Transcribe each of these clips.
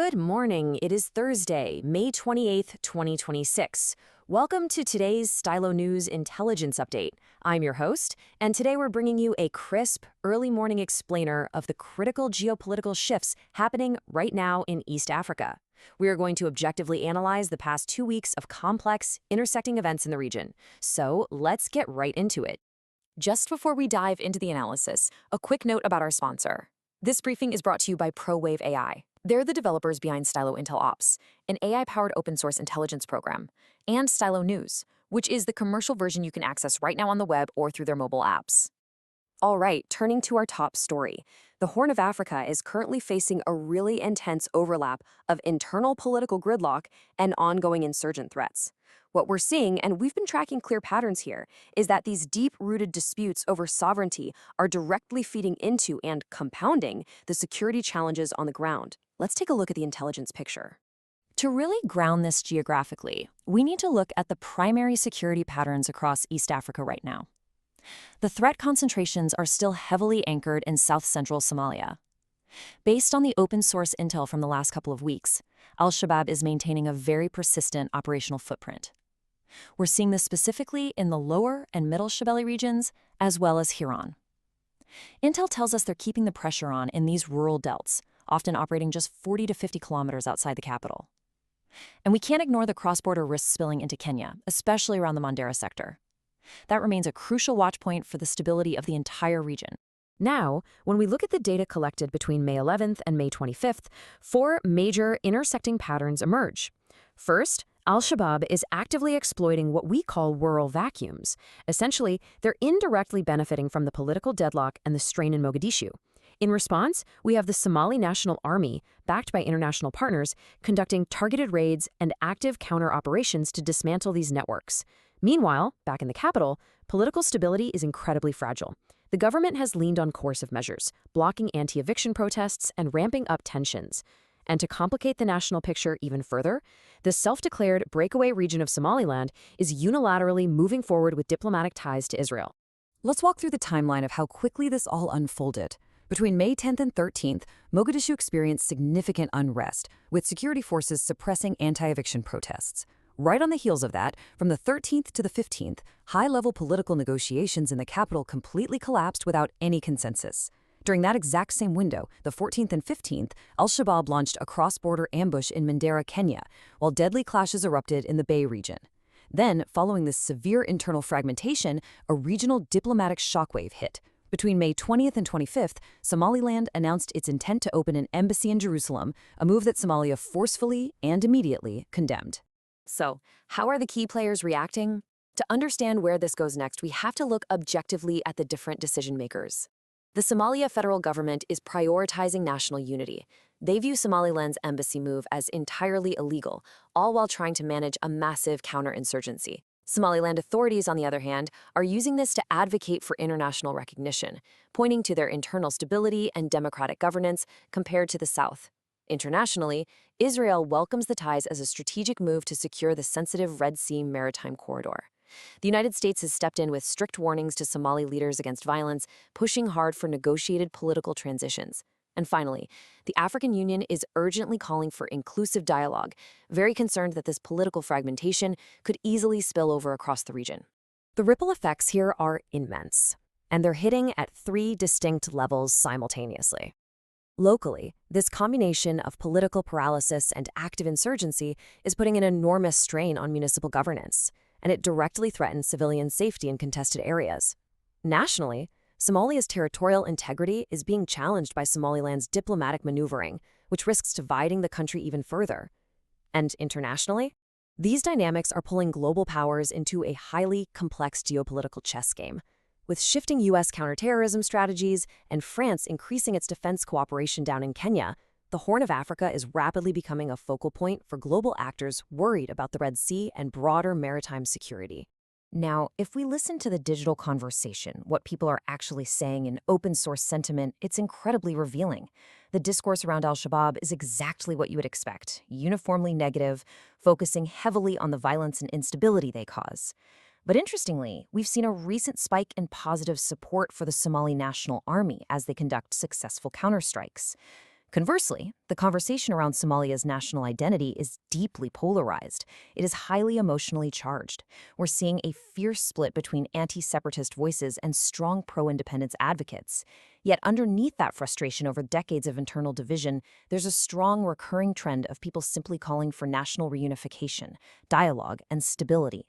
Good morning. It is Thursday, May 28th, 2026. Welcome to today's Stylo News Intelligence Update. I'm your host, and today we're bringing you a crisp, early morning explainer of the critical geopolitical shifts happening right now in East Africa. We are going to objectively analyze the past 2 weeks of complex, intersecting events in the region. So let's get right into it. Just before we dive into the analysis, a quick note about our sponsor. This briefing is brought to you by ProWave AI. They're the developers behind Stylo Intel Ops, an AI-powered open-source intelligence program, and Stylo News, which is the commercial version you can access right now on the web or through their mobile apps. All right, turning to our top story. The Horn of Africa is currently facing a really intense overlap of internal political gridlock and ongoing insurgent threats. What we're seeing, and we've been tracking clear patterns here, is that these deep-rooted disputes over sovereignty are directly feeding into and compounding the security challenges on the ground. Let's take a look at the intelligence picture. To really ground this geographically, we need to look at the primary security patterns across East Africa right now. The threat concentrations are still heavily anchored in south-central Somalia. Based on the open-source intel from the last couple of weeks, Al-Shabaab is maintaining a very persistent operational footprint. We're seeing this specifically in the lower and middle Shabelle regions, as well as Hiiraan. Intel tells us they're keeping the pressure on in these rural delts, often operating just 40 to 50 kilometers outside the capital. And we can't ignore the cross-border risks spilling into Kenya, especially around the Mandera sector. That remains a crucial watchpoint for the stability of the entire region. Now, when we look at the data collected between May 11th and May 25th, 4 major intersecting patterns emerge. First, Al-Shabaab is actively exploiting what we call rural vacuums. Essentially, they're indirectly benefiting from the political deadlock and the strain in Mogadishu. In response, we have the Somali National Army, backed by international partners, conducting targeted raids and active counter-operations to dismantle these networks. Meanwhile, back in the capital, political stability is incredibly fragile. The government has leaned on coercive measures, blocking anti-eviction protests and ramping up tensions. And to complicate the national picture even further, the self-declared breakaway region of Somaliland is unilaterally moving forward with diplomatic ties to Israel. Let's walk through the timeline of how quickly this all unfolded. Between May 10th and 13th, Mogadishu experienced significant unrest, with security forces suppressing anti-eviction protests. Right on the heels of that, from the 13th to the 15th, high-level political negotiations in the capital completely collapsed without any consensus. During that exact same window, the 14th and 15th, Al-Shabaab launched a cross-border ambush in Mandera, Kenya, while deadly clashes erupted in the Bay region. Then, following this severe internal fragmentation, a regional diplomatic shockwave hit. Between May 20th and 25th, Somaliland announced its intent to open an embassy in Jerusalem, a move that Somalia forcefully and immediately condemned. So, how are the key players reacting? To understand where this goes next, we have to look objectively at the different decision makers. The Somalia federal government is prioritizing national unity. They view Somaliland's embassy move as entirely illegal, all while trying to manage a massive counterinsurgency. Somaliland authorities, on the other hand, are using this to advocate for international recognition, pointing to their internal stability and democratic governance compared to the South. Internationally, Israel welcomes the ties as a strategic move to secure the sensitive Red Sea maritime corridor. The United States has stepped in with strict warnings to Somali leaders against violence, pushing hard for negotiated political transitions. And finally, the African Union is urgently calling for inclusive dialogue, very concerned that this political fragmentation could easily spill over across the region. The ripple effects here are immense, and they're hitting at 3 distinct levels simultaneously. Locally, this combination of political paralysis and active insurgency is putting an enormous strain on municipal governance, and it directly threatens civilian safety in contested areas. Nationally, Somalia's territorial integrity is being challenged by Somaliland's diplomatic maneuvering, which risks dividing the country even further. And internationally, these dynamics are pulling global powers into a highly complex geopolitical chess game. With shifting U.S. counterterrorism strategies and France increasing its defense cooperation down in Kenya, the Horn of Africa is rapidly becoming a focal point for global actors worried about the Red Sea and broader maritime security. Now, if we listen to the digital conversation, what people are actually saying in open-source sentiment, it's incredibly revealing. The discourse around Al-Shabaab is exactly what you would expect, uniformly negative, focusing heavily on the violence and instability they cause. But interestingly, we've seen a recent spike in positive support for the Somali National Army as they conduct successful counterstrikes. Conversely, the conversation around Somalia's national identity is deeply polarized. It is highly emotionally charged. We're seeing a fierce split between anti-separatist voices and strong pro-independence advocates. Yet underneath that frustration over decades of internal division, there's a strong recurring trend of people simply calling for national reunification, dialogue, and stability.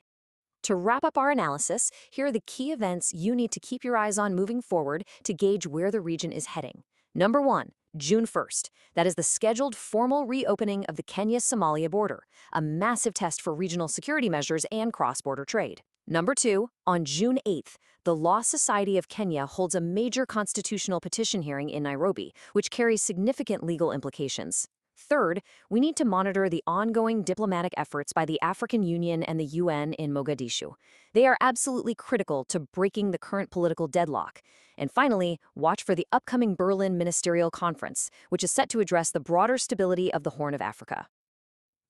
To wrap up our analysis, here are the key events you need to keep your eyes on moving forward to gauge where the region is heading. Number 1. June 1st. That is the scheduled formal reopening of the Kenya-Somalia border, a massive test for regional security measures and cross-border trade. Number 2. On June 8th, the Law Society of Kenya holds a major constitutional petition hearing in Nairobi, which carries significant legal implications. Third, we need to monitor the ongoing diplomatic efforts by the African Union and the UN in Mogadishu. They are absolutely critical to breaking the current political deadlock. And finally, watch for the upcoming Berlin Ministerial Conference, which is set to address the broader stability of the Horn of Africa.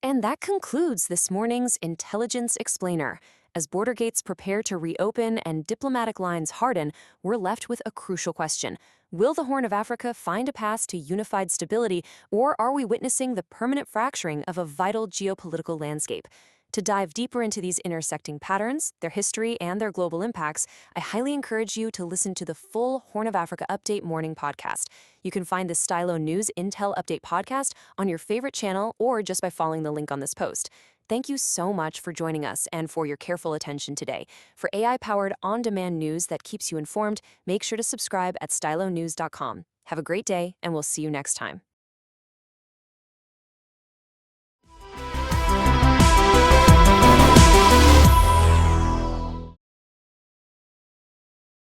And that concludes this morning's Intelligence Explainer. As border gates prepare to reopen and diplomatic lines harden, we're left with a crucial question. Will the Horn of Africa find a path to unified stability, or are we witnessing the permanent fracturing of a vital geopolitical landscape? To dive deeper into these intersecting patterns, their history, and their global impacts, I highly encourage you to listen to the full Horn of Africa Update Morning podcast. You can find the Stylo News Intel Update podcast on your favorite channel or just by following the link on this post. Thank you so much for joining us and for your careful attention today. For AI-powered on-demand news that keeps you informed, make sure to subscribe at stylonews.com. Have a great day, and we'll see you next time.